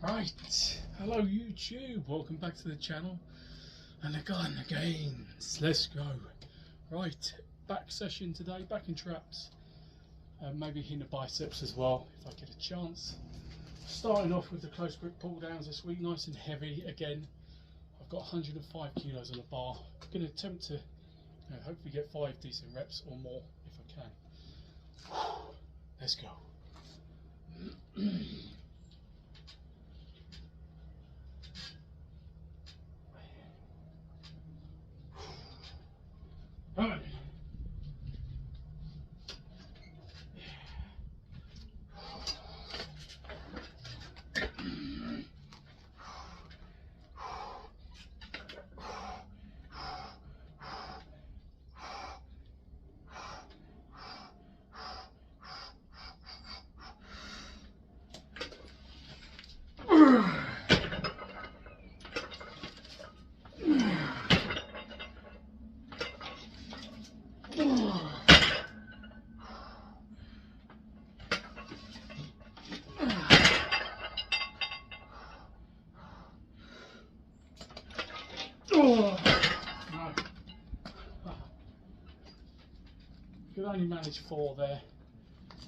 Right, hello YouTube, welcome back to the channel, and again, let's go. Right, back session today, back in traps, maybe in the biceps as well, if I get a chance. Starting off with the close grip pull downs this week, nice and heavy again. I've got 105 kilos on the bar. I'm going to attempt to hopefully get 5 decent reps or more if I can. Let's go. Right. Oh, no. Could only manage 4 there.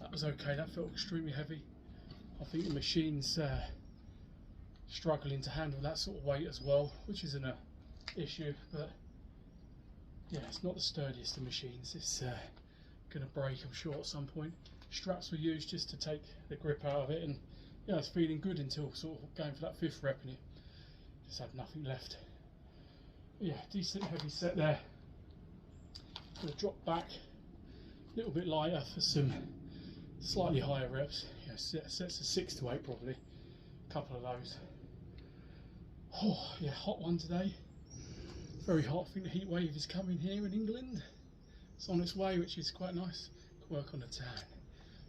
That was okay. That felt extremely heavy. I think the machine's struggling to handle that sort of weight as well, which isn't an issue. But yeah, it's not the sturdiest of machines. It's going to break, I'm sure, at some point. Straps were used just to take the grip out of it, and yeah, it's feeling good until sort of going for that 5th rep, and it just had nothing left. Yeah, decent heavy set there. Going to drop back a little bit lighter for some slightly higher reps. Yeah, sets of 6 to 8 probably. A couple of those. Oh yeah, hot one today. Very hot. I think the heat wave is coming here in England. It's on its way, which is quite nice. Work on the tan.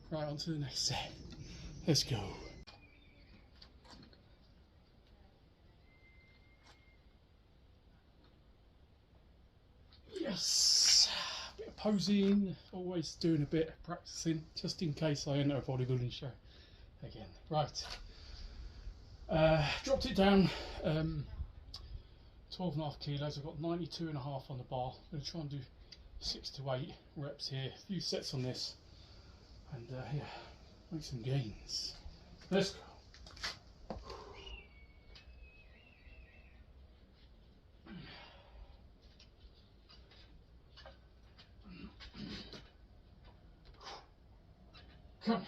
Right, on to the next set. Let's go. Yes, a bit of posing, always doing a bit of practicing, just in case I enter a bodybuilding show again. Right, dropped it down, 12.5 kilos. I've got 92.5 on the bar. I'm going to try and do 6 to 8 reps here, a few sets on this, and yeah, make some gains. Let's go. Come on.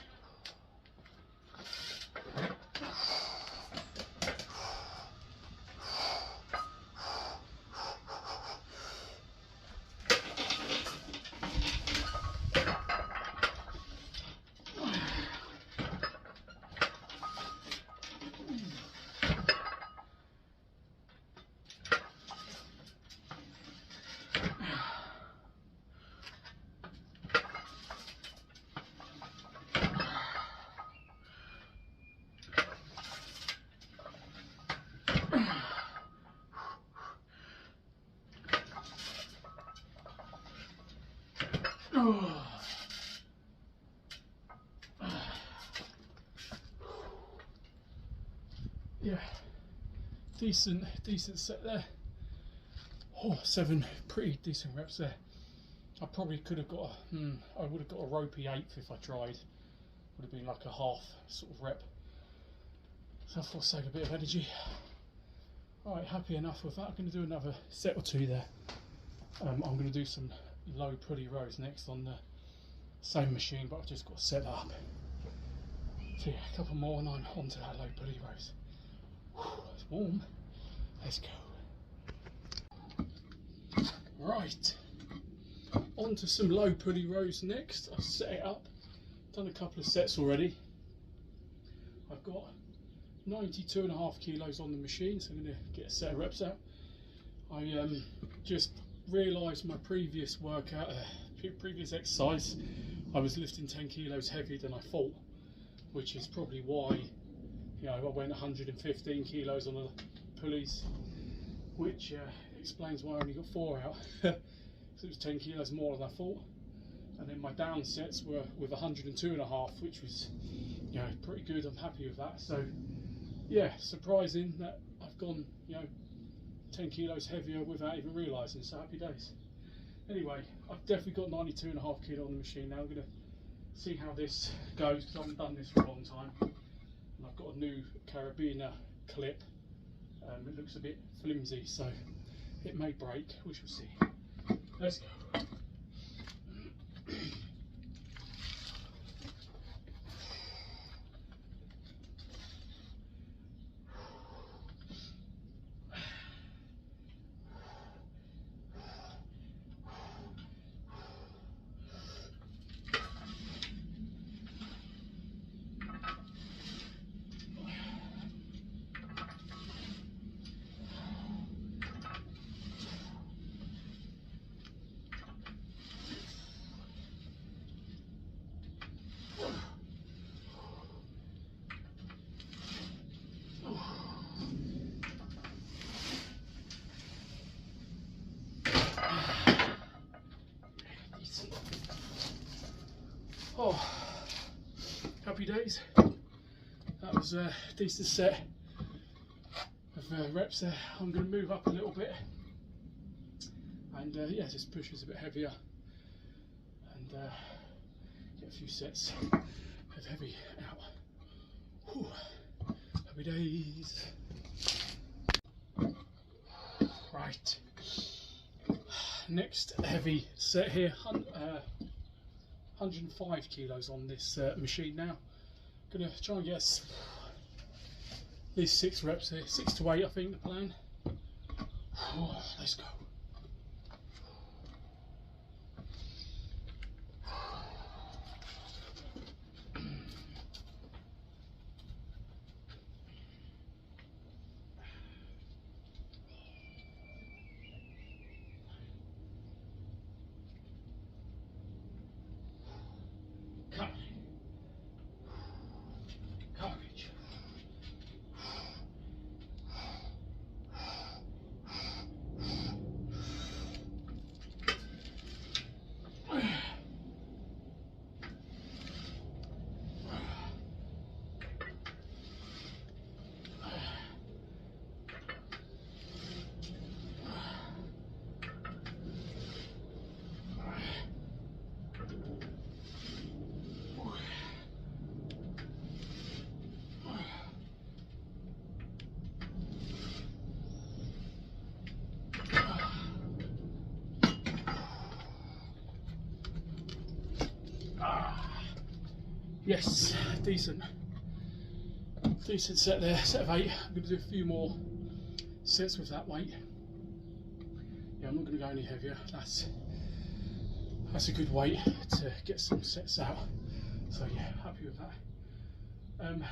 Yeah, decent set there. Oh, 7 pretty decent reps there. I probably could have got I would have got a ropey 8th if I tried. Would have been like a half sort of rep. So I thought I'd save a bit of energy. Alright, happy enough with that. I'm going to do another set or 2 there. I'm going to do some low pulley rows next on the same machine, but I've just got to set that up. So yeah, a couple more and I'm on to that low pulley rows. It's warm. Let's go. Right, on to some low pulley rows next. I've set it up, done a couple of sets already. I've got 92.5 kilos on the machine, so I'm going to get a set of reps out. I just realised my previous workout, previous exercise, I was lifting 10 kilos heavier than I thought, which is probably why, you know, I went 115 kilos on the pulleys, which explains why I only got 4 out. So it was 10 kilos more than I thought. And then my down sets were with 102.5, which was, you know, pretty good. I'm happy with that. So yeah, surprising that I've gone, you know, 10 kilos heavier without even realising. So happy days. Anyway, I've definitely got 92.5 kilo on the machine now. I'm going to see how this goes because I haven't done this for a long time. And I've got a new carabiner clip. It looks a bit flimsy, so it may break. We shall see. Let's go. Oh, happy days. That was a decent set of reps there. I'm going to move up a little bit and yeah, just push us a bit heavier and get a few sets of heavy out. Whew. Happy days. Right, next heavy set here. 105 kilos on this machine now. Gonna try and get at least 6 reps here, 6 to 8 I think the plan. Oh, let's go. Courage. Yes, decent set there, set of 8. I'm going to do a few more sets with that weight. Yeah, I'm not going to go any heavier. That's a good weight to get some sets out. So yeah, happy with that.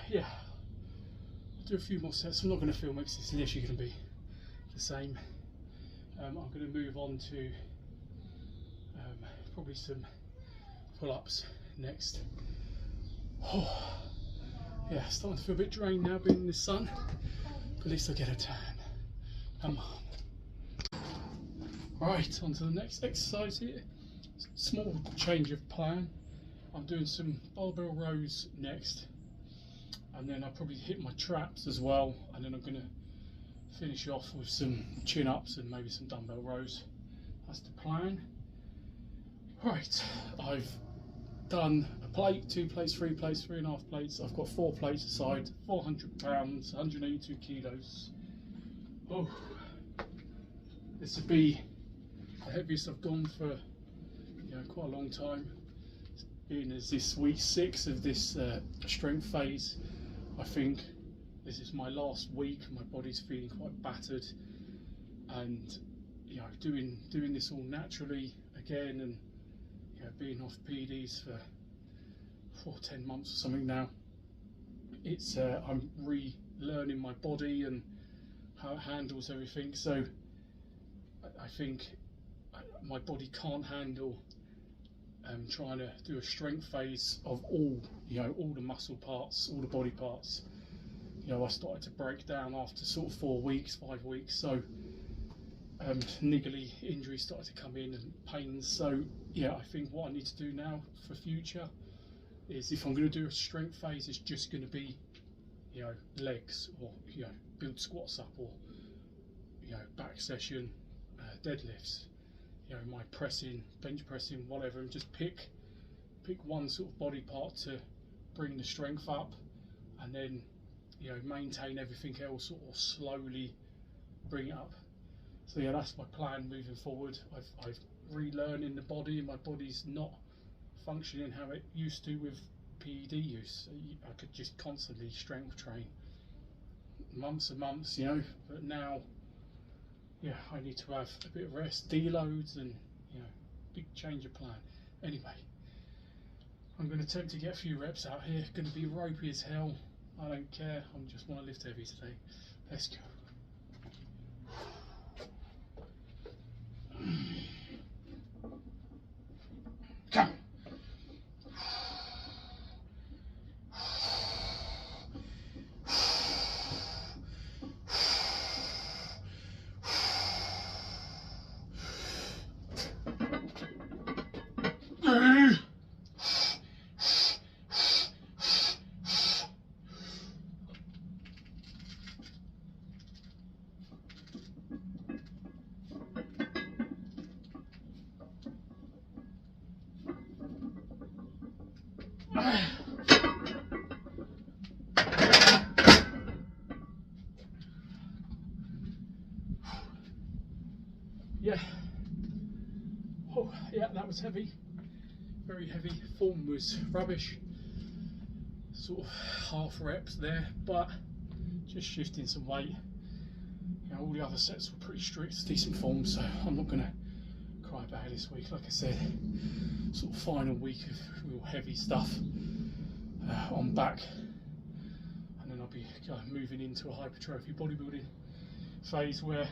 Yeah, I'll do a few more sets. I'm not going to film it because it's literally going to be the same. I'm going to move on to probably some pull-ups next. Oh, yeah, starting to feel a bit drained now being in the sun, but at least I get a tan. Come on. Right, on to the next exercise here. Small change of plan. I'm doing some barbell rows next, and then I'll probably hit my traps as well, and then I'm going to finish off with some chin-ups and maybe some dumbbell rows. That's the plan. Right, I've done a plate, 2 plates, 3 plates, 3.5 plates. I've got 4 plates aside, 400 pounds, 182 kilos. Oh, this would be the heaviest I've gone for, you know, quite a long time. Being as this week 6 of this strength phase, I think this is my last week. My body's feeling quite battered, and you know, doing this all naturally again, and being off PDs for 10 months or something now, it's I'm relearning my body and how it handles everything. So I think my body can't handle trying to do a strength phase of all the muscle parts, all the body parts. You know, I started to break down after sort of 4 weeks, 5 weeks. So niggly injuries started to come in and pains. So yeah, I think what I need to do now for future is, if I'm going to do a strength phase, it's just going to be legs, or build squats up, or back session, deadlifts, my pressing, bench pressing, whatever, and just pick one sort of body part to bring the strength up, and then maintain everything else, or slowly bring it up. So yeah, that's my plan moving forward. I've relearning the body, and my body's not functioning how it used to with PED use. I could just constantly strength train months and months, but now I need to have a bit of rest, deloads, and big change of plan. Anyway, I'm going to attempt to get a few reps out here. Going to be ropey as hell. I don't care. I just want to lift heavy today. Let's go. Come. Yeah. Oh, yeah, that was heavy. Very heavy. Form was rubbish. Sort of half reps there, but just shifting some weight. All the other sets were pretty strict, decent form, so I'm not going to cry about it this week. Like I said, sort of final week of real heavy stuff on back, and then I'll be moving into a hypertrophy bodybuilding phase where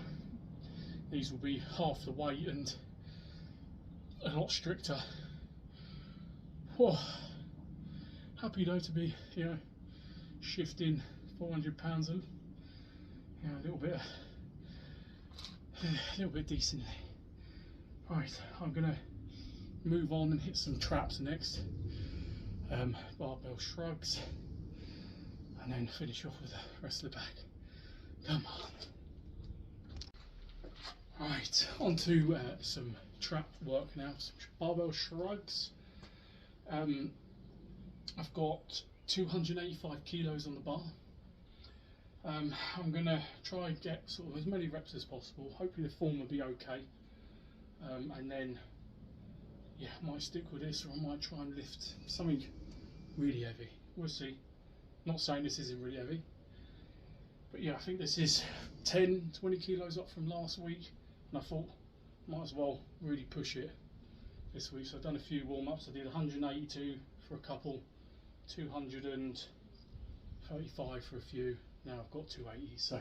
these will be half the weight and a lot stricter. Whoa. Happy though to be, shifting 400 pounds a little bit decently. Right, I'm gonna move on and hit some traps next. Barbell shrugs, and then finish off with the rest of the back. Come on. Right, on to some trap work now, some barbell shrugs. I've got 285 kilos on the bar. I'm going to try and get sort of as many reps as possible. Hopefully the form will be okay. And then, I might stick with this, or I might try and lift something really heavy. We'll see. Not saying this isn't really heavy. But I think this is 10, 20 kilos up from last week. And I thought, might as well really push it this week. So I've done a few warm-ups. I did 182 for a couple, 235 for a few. Now I've got 280. So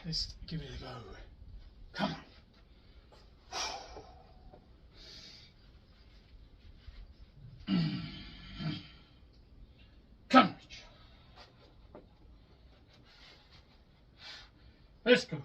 let's give it a go. Come on. Come on. Let's go.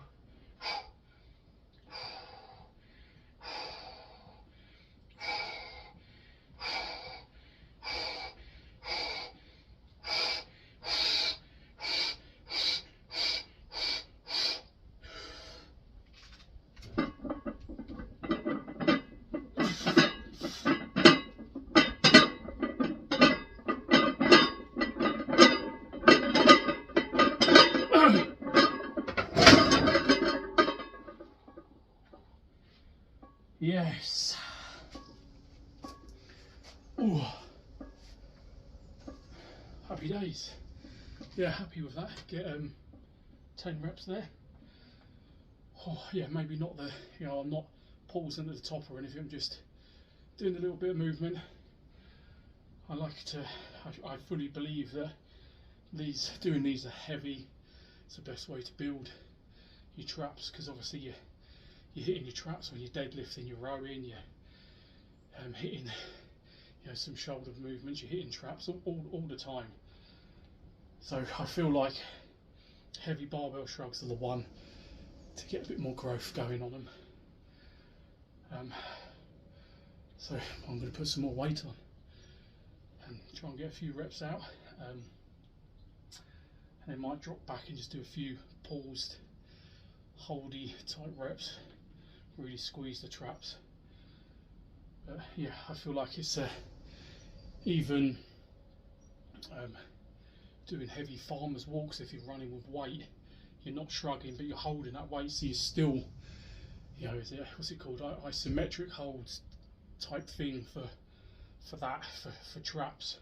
Yes. Ooh. Happy days. Happy with that. Get 10 reps there. Oh maybe not the, I'm not pausing at the top or anything. I'm just doing a little bit of movement. I fully believe that doing these are heavy. It's the best way to build your traps, because obviously you're hitting your traps when you're deadlifting, you're rowing, you're hitting some shoulder movements, you're hitting traps all the time. So I feel like heavy barbell shrugs are the one to get a bit more growth going on them. So I'm going to put some more weight on and try and get a few reps out. and then might drop back and just do a few paused, holdy type reps, really squeeze the traps. But yeah, I feel like it's even doing heavy farmers walks, if you're running with weight, you're not shrugging but you're holding that weight, so you're still, you know, what's it called, isometric holds type thing for traps,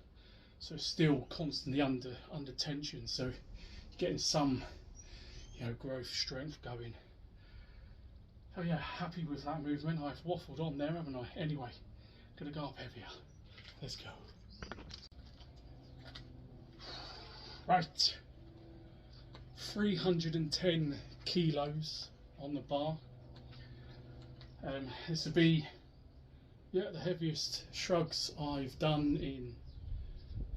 so it's still constantly under tension, so you're getting some, you know, growth strength going. Oh yeah, happy with that movement. I've waffled on there, haven't I? Anyway, gonna go up heavier. Let's go. Right, 310 kilos on the bar. This will be, yeah, the heaviest shrugs I've done in,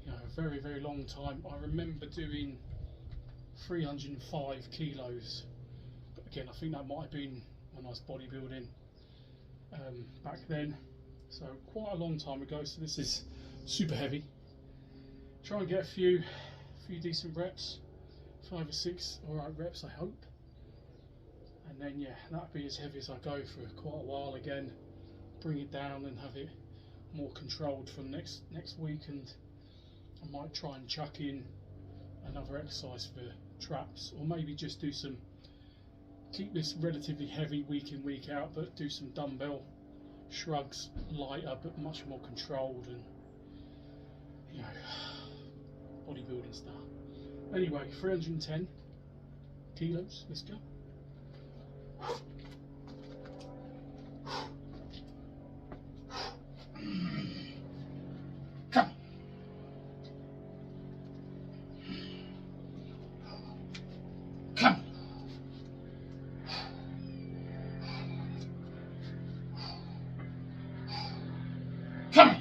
you know, a very, very long time. I remember doing 305 kilos, but again, I think that might have been when I was bodybuilding back then, so quite a long time ago. So this is super heavy. Try and get a few decent reps, 5 or 6 alright reps, I hope, and then yeah, that'll be as heavy as I go for quite a while. Again, bring it down and have it more controlled from next week, and I might try and chuck in another exercise for traps, or maybe just do some, keep this relatively heavy week in week out, but do some dumbbell shrugs, lighter but much more controlled, and you know, bodybuilding style. Anyway, 310 kilos, let's go. Come. Come. Come.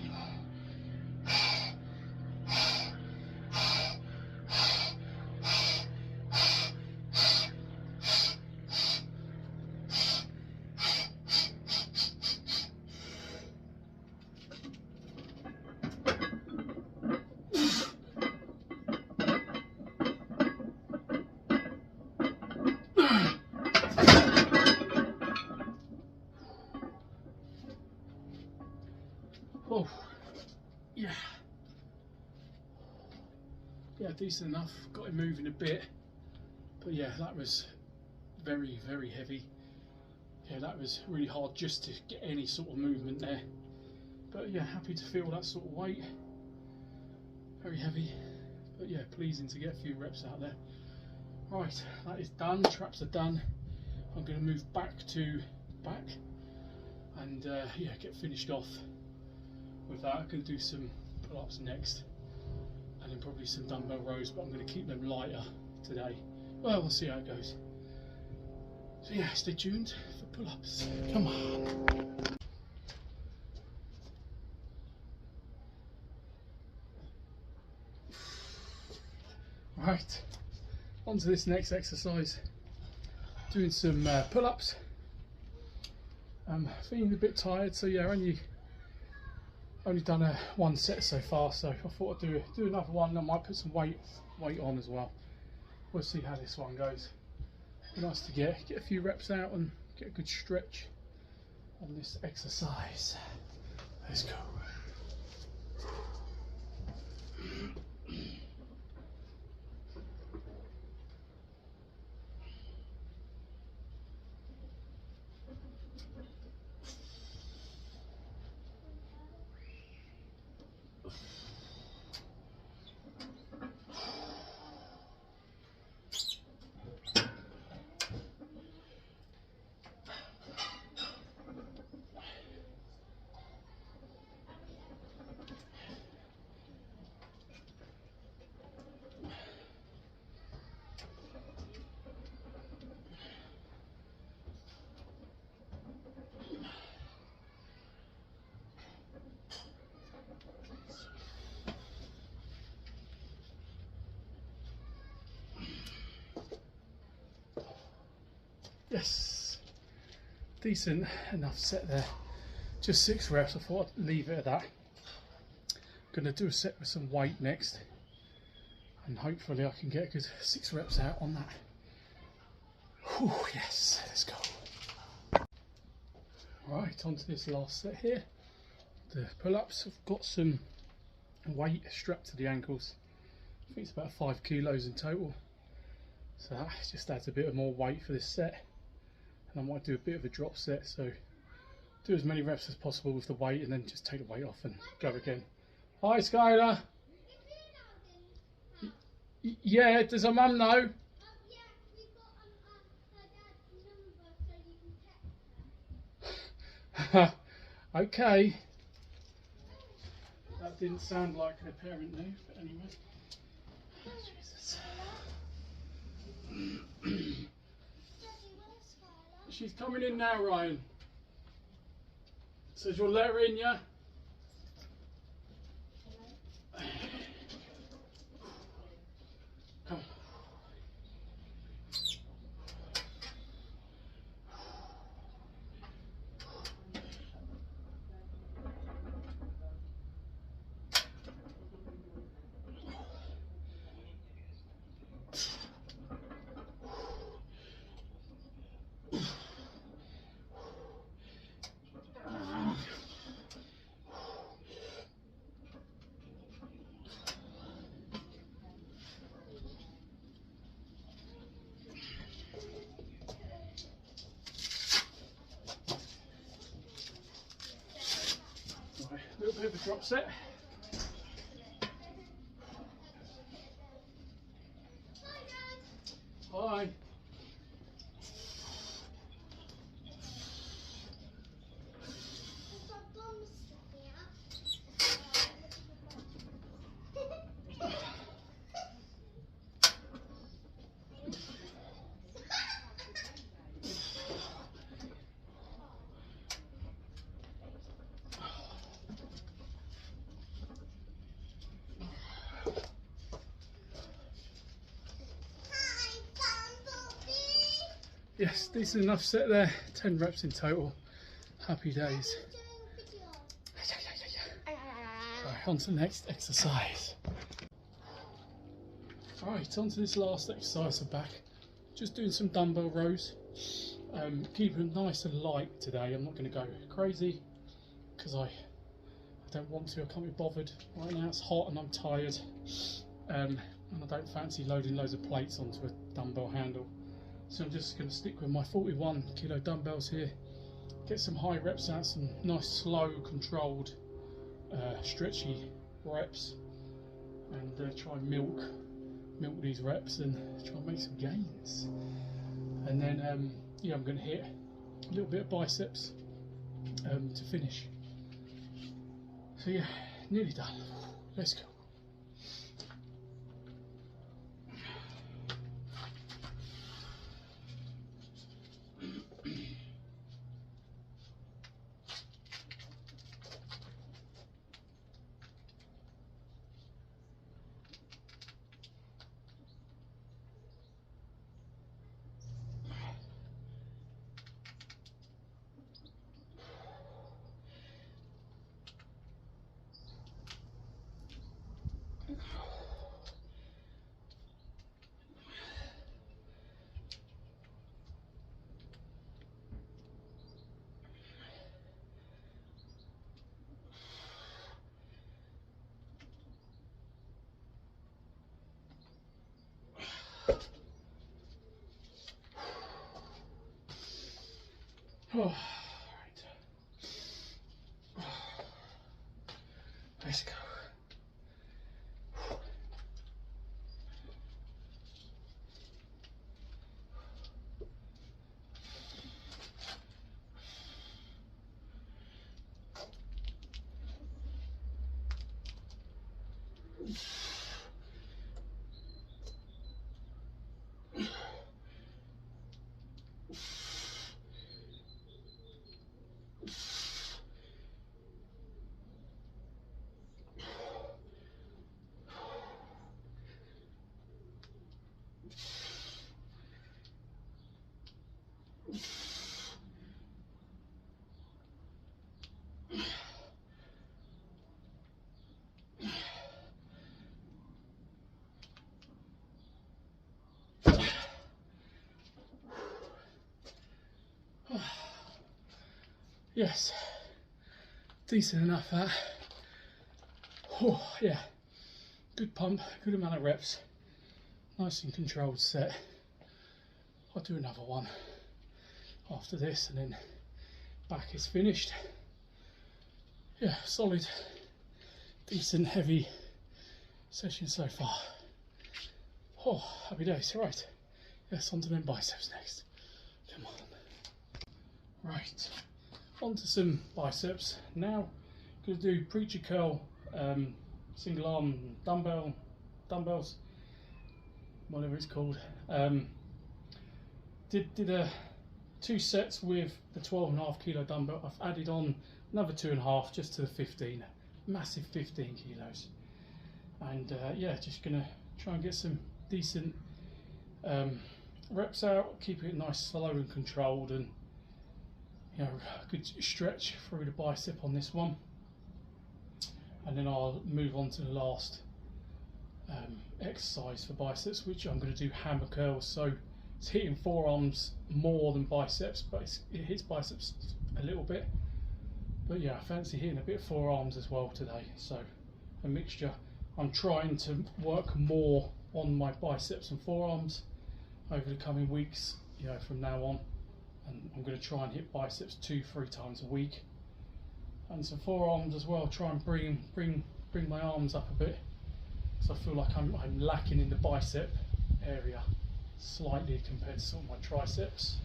Oh, yeah, decent enough. Got it moving a bit, but yeah, that was very, very heavy. Yeah, that was really hard just to get any sort of movement there. But yeah, happy to feel that sort of weight. Very heavy, but yeah, pleasing to get a few reps out there. Right, that is done. Traps are done. I'm going to move back to back and yeah, get finished off with that. I'm going to do some pull-ups next, and then probably some dumbbell rows, but I'm going to keep them lighter today. Well, we'll see how it goes. So yeah, stay tuned for pull-ups. Come on. Right, on to this next exercise. Doing some pull-ups. I'm feeling a bit tired, so yeah, only done one set so far, so I thought I'd do another one. I might put some weight on as well. We'll see how this one goes. Nice to get a few reps out and get a good stretch on this exercise. Let's go. Yes, decent enough set there. Just 6 reps. I thought I'd leave it at that. Going to do a set with some weight next. and hopefully I can get a good 6 reps out on that. Whew, yes, let's go. Right, on to this last set here, the pull-ups. I've got some weight strapped to the ankles. I think it's about 5 kilos in total, so that just adds a bit of more weight for this set. And I might do a bit of a drop set, so do as many reps as possible with the weight and then just take the weight off and go again. Hi Skylar! Yeah, does her mum know? Okay. That didn't sound like an apparent knew, but anyway. Jesus. She's coming in now, Ryan. So you'll let her in, yeah? Come. A little bit of a drop set. Hi. Yes, decent enough set there. 10 reps in total. Happy days. Right, on to the next exercise. Right, on to this last exercise for back. Just doing some dumbbell rows. Keeping it nice and light today. I'm not going to go crazy because I don't want to. I can't be bothered. Right now it's hot and I'm tired. And I don't fancy loading loads of plates onto a dumbbell handle. So I'm just going to stick with my 41 kilo dumbbells here, get some high reps out, some nice slow controlled stretchy reps, and try and milk these reps and try and make some gains. And then yeah, I'm going to hit a little bit of biceps to finish. So yeah, nearly done. Let's go. Oh, right. Let's go. yes, decent enough that. Oh yeah, good pump, good amount of reps, nice and controlled set. I'll do another one after this and then back is finished. Yeah, solid, decent, heavy session so far. Oh, happy days. Right, yes, on to them biceps next. Come on. Right, on to some biceps. Now, going to do preacher curl, single arm dumbbells, whatever it's called. Did 2 sets with the 12.5 kilo dumbbell. I've added on another 2.5 just to the 15, massive 15 kilos. And yeah, just gonna try and get some decent reps out, keep it nice, slow and controlled, and you know, a good stretch through the bicep on this one. And then I'll move on to the last exercise for biceps, which I'm going to do hammer curls. So it's hitting forearms more than biceps, but it hits biceps a little bit. But yeah, I fancy hitting a bit of forearms as well today. So a mixture. I'm trying to work more on my biceps and forearms over the coming weeks, you know, from now on. And I'm going to try and hit biceps 2-3 times a week, and some forearms as well. Try and bring my arms up a bit, because I feel like I'm lacking in the bicep area slightly compared to some of my triceps.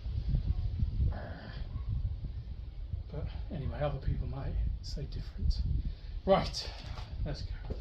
But anyway, other people might say different. Right, let's go.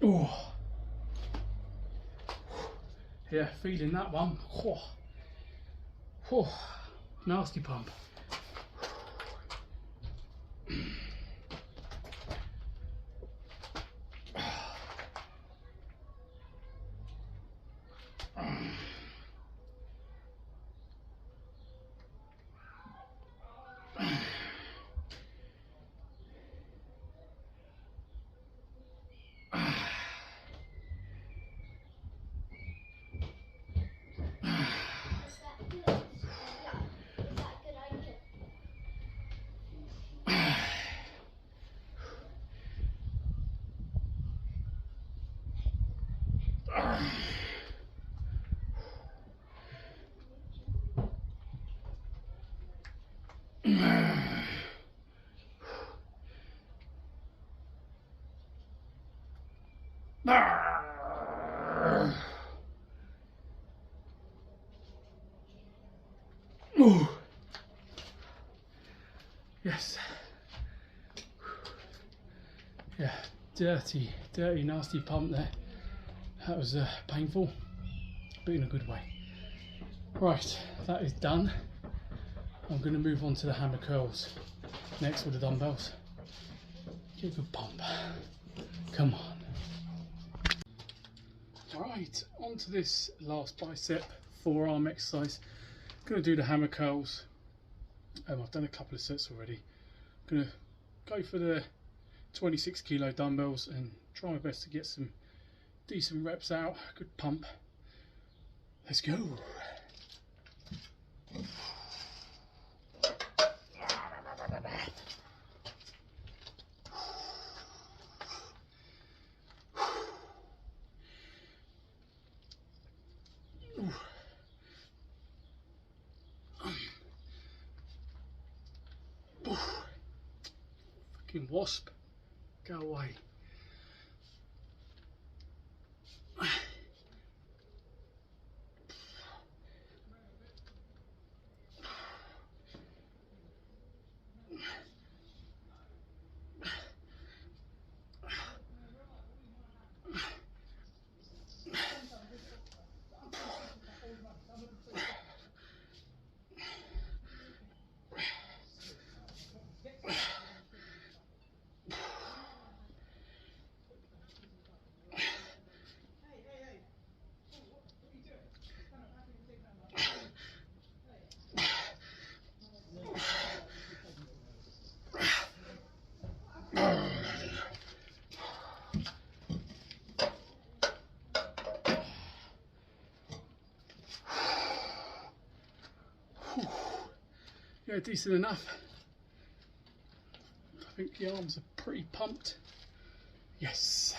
Oh, yeah, feeling that one. Oh, oh, nasty pump. Ooh. Yes. Yeah, dirty, nasty pump there. That was painful, but in a good way. Right, that is done. I'm going to move on to the hammer curls next with the dumbbells. Get a good pump. Come on. Right, on to this last bicep forearm exercise. I'm going to do the hammer curls. I've done a couple of sets already. I'm going to go for the 26 kilo dumbbells and try my best to get some decent reps out, good pump. Let's go. Fucking wasp. Go away. Yeah, decent enough. I think the arms are pretty pumped. Yes.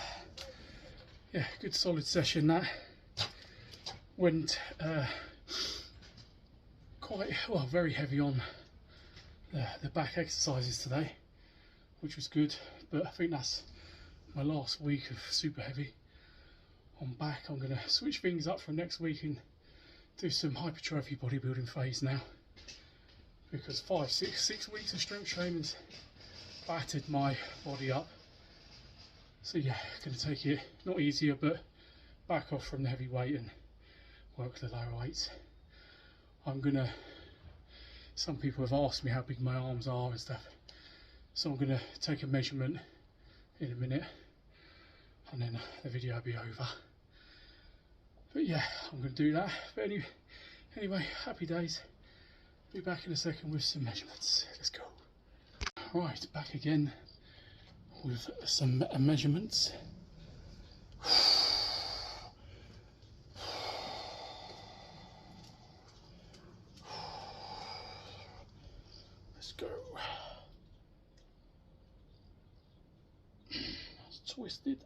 Yeah, good solid session that. Went quite, well, very heavy on the back exercises today, which was good, but I think that's my last week of super heavy on back. I'm going to switch things up from next week and do some hypertrophy bodybuilding phase now, because 6 weeks of strength training's battered my body up. So yeah, going to take it not easier, but back off from the heavy weight and work the lower weights. Some people have asked me how big my arms are and stuff, so I'm gonna take a measurement in a minute and then the video will be over. But yeah, I'm gonna do that. But anyway, happy days. Be back in a second with some measurements. Let's go. Right, back again with some measurements. Let's go. That's twisted.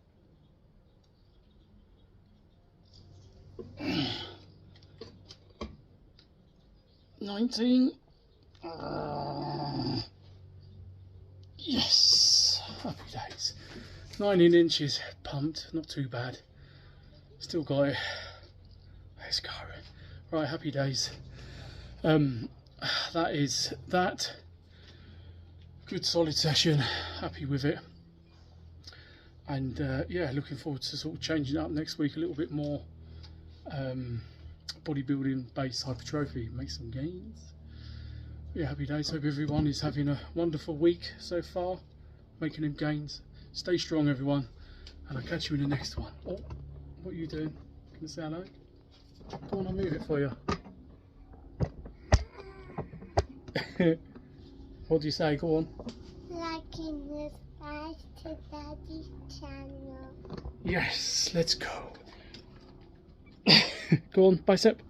Yes, happy days. 19 inches pumped, not too bad. Still got it. Let's go. Right, happy days. That is that. Good solid session. Happy with it. And yeah, looking forward to sort of changing it up next week a little bit more. Bodybuilding based hypertrophy, make some gains. Yeah, happy days. Hope everyone is having a wonderful week so far, making them gains. Stay strong, everyone, and I'll catch you in the next one. Oh, what are you doing? Can you say hello? Go on, I'll move it for you. What do you say? Go on. Liking this Bice to Daddy's channel. Yes, let's go. Go on, Bicep.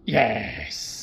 Yes.